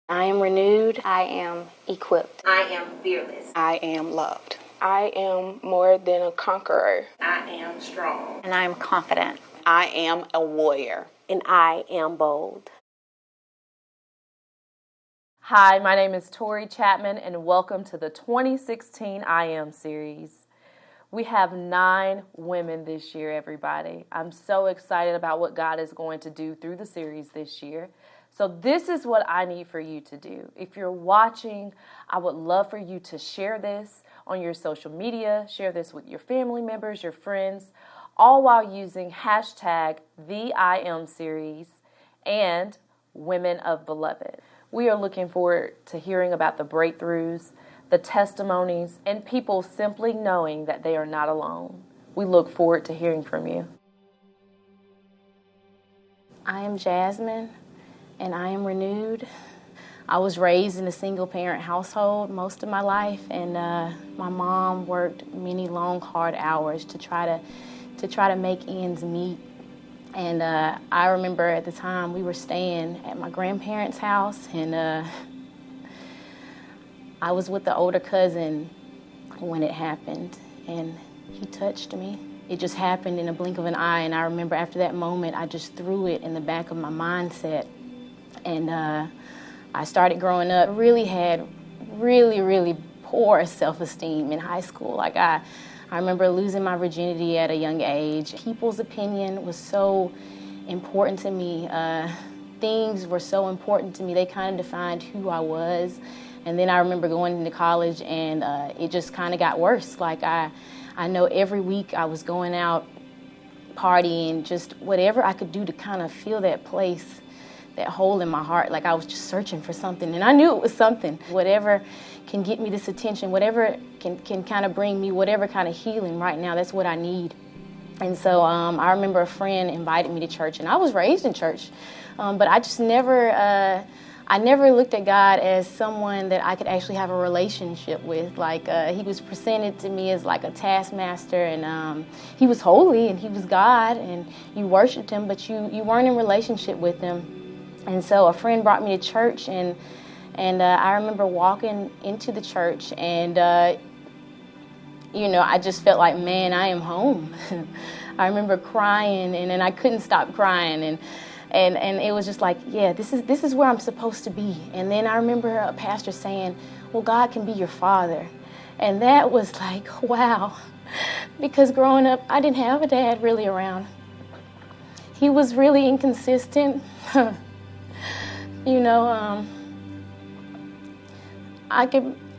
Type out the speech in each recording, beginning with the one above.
I am renewed. I am equipped. I am fearless. I am loved. I am more than a conqueror. I am strong. And I am confident. I am a warrior. And I am bold. Hi, my name is Tori Chapman, and welcome to the 2016 I Am Series. We have 9 women this year, everybody. I'm so excited about what God is going to do through the series this year. So this is what I need for you to do. If you're watching, I would love for you to share this on your social media, share this with your family members, your friends, all while using hashtag the I Am Series and Women of Beloved. We are looking forward to hearing about the breakthroughs, the testimonies, and people simply knowing that they are not alone. We look forward to hearing from you. I am Jasmine, and I am renewed. I was raised in a single-parent household most of my life, and my mom worked many long, hard hours to try to make ends meet. And I remember at the time we were staying at my grandparents' house, and I was with the older cousin when it happened, and he touched me. It just happened in a blink of an eye, and I remember after that moment, I just threw it in the back of my mindset. And I started growing up, really had really poor self-esteem in high school. Like I remember losing my virginity at a young age. People's opinion was so important to me. Things were so important to me. They kind of defined who I was. And then I remember going into college, and it just kind of got worse. Like I know every week I was going out partying, just whatever I could do to kind of feel that place, that hole in my heart. Like I was just searching for something, and I knew it was something. Whatever can get me this attention, whatever can kind of bring me whatever kind of healing right now, that's what I need. And so I remember a friend invited me to church, and I was raised in church, but I just never looked at God as someone that I could actually have a relationship with. Like he was presented to me as like a taskmaster, and he was holy and he was God, and you worshiped him, but you weren't in relationship with him. And so a friend brought me to church, and I remember walking into the church, and I just felt like, man, I am home. I remember crying, and I couldn't stop crying, and it was just like, yeah, this is where I'm supposed to be. And then I remember a pastor saying, well, God can be your father. And that was like, wow, because growing up, I didn't have a dad really around. He was really inconsistent.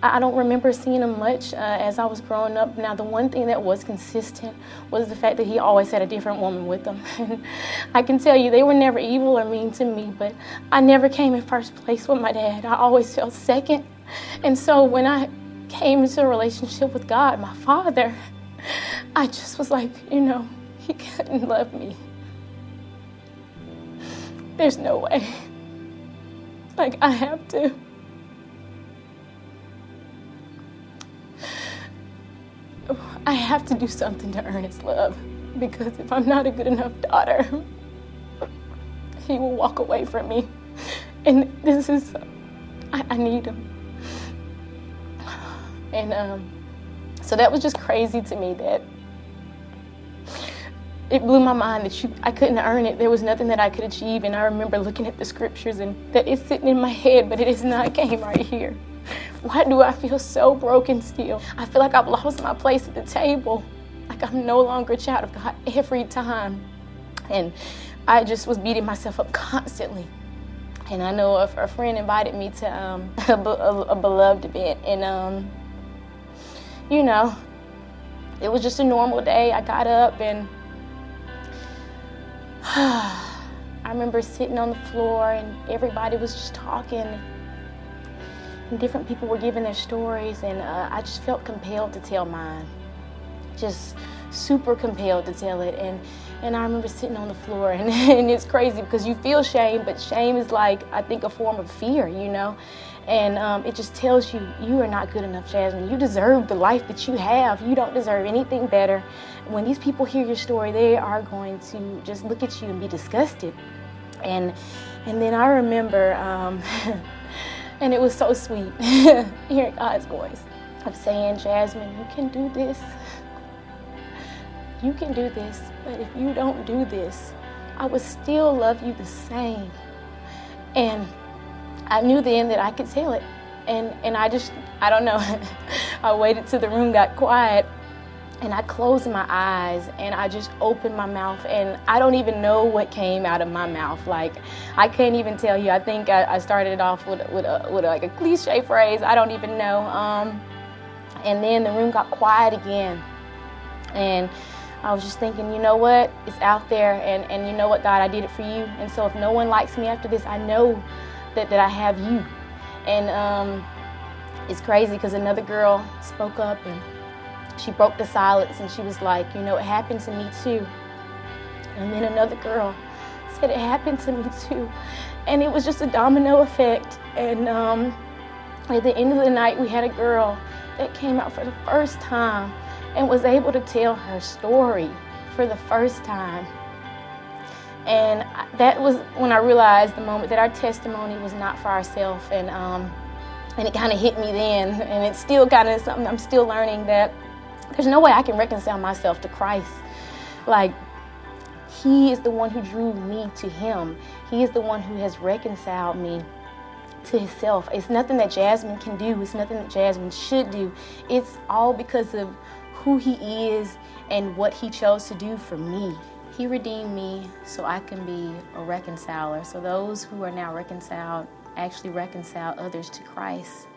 I don't remember seeing him much as I was growing up. Now, the one thing that was consistent was the fact that he always had a different woman with him. And I can tell you, they were never evil or mean to me, but I never came in first place with my dad. I always felt second. And so when I came into a relationship with God, my father, I just was like, he couldn't love me. There's no way. Like, I have to. I have to do something to earn his love, because if I'm not a good enough daughter, he will walk away from me. And I need him. And so that was just crazy to me, that it blew my mind that I couldn't earn it. There was nothing that I could achieve. And I remember looking at the scriptures, and that it's sitting in my head, but it is not came right here. Why do I feel so broken still? I feel like I've lost my place at the table. Like I'm no longer a child of God every time. And I just was beating myself up constantly. And I know a friend invited me to a beloved event. And, it was just a normal day. I got up, and I remember sitting on the floor, and everybody was just talking. And different people were giving their stories, and I just felt compelled to tell mine. Just super compelled to tell it. And I remember sitting on the floor, and it's crazy because you feel shame, but shame is like, I think, a form of fear, And it just tells you, you are not good enough, Jasmine. You deserve the life that you have. You don't deserve anything better. When these people hear your story, they are going to just look at you and be disgusted. And then I remember And it was so sweet hearing God's voice of saying, Jasmine, you can do this. You can do this. But if you don't do this, I would still love you the same. And I knew then that I could tell it. And I don't know, I waited till the room got quiet, and I closed my eyes, and I just opened my mouth, and I don't even know what came out of my mouth. Like, I can't even tell you. I think I started it off with like a cliche phrase. I don't even know. And then the room got quiet again, and I was just thinking, you know what? It's out there, and you know what, God, I did it for you. And so if no one likes me after this, I know that I have you. And it's crazy because another girl spoke up, and she broke the silence, and she was like, you know, it happened to me too. And then another girl said it happened to me too. And it was just a domino effect. And at the end of the night, we had a girl that came out for the first time and was able to tell her story for the first time. And that was when I realized the moment that our testimony was not for ourselves. And it kind of hit me then. And it's still kind of something I'm still learning, that there's no way I can reconcile myself to Christ. Like, He is the one who drew me to Him. He is the one who has reconciled me to Himself. It's nothing that Jasmine can do. It's nothing that Jasmine should do. It's all because of who He is and what He chose to do for me. He redeemed me so I can be a reconciler. So those who are now reconciled actually reconcile others to Christ.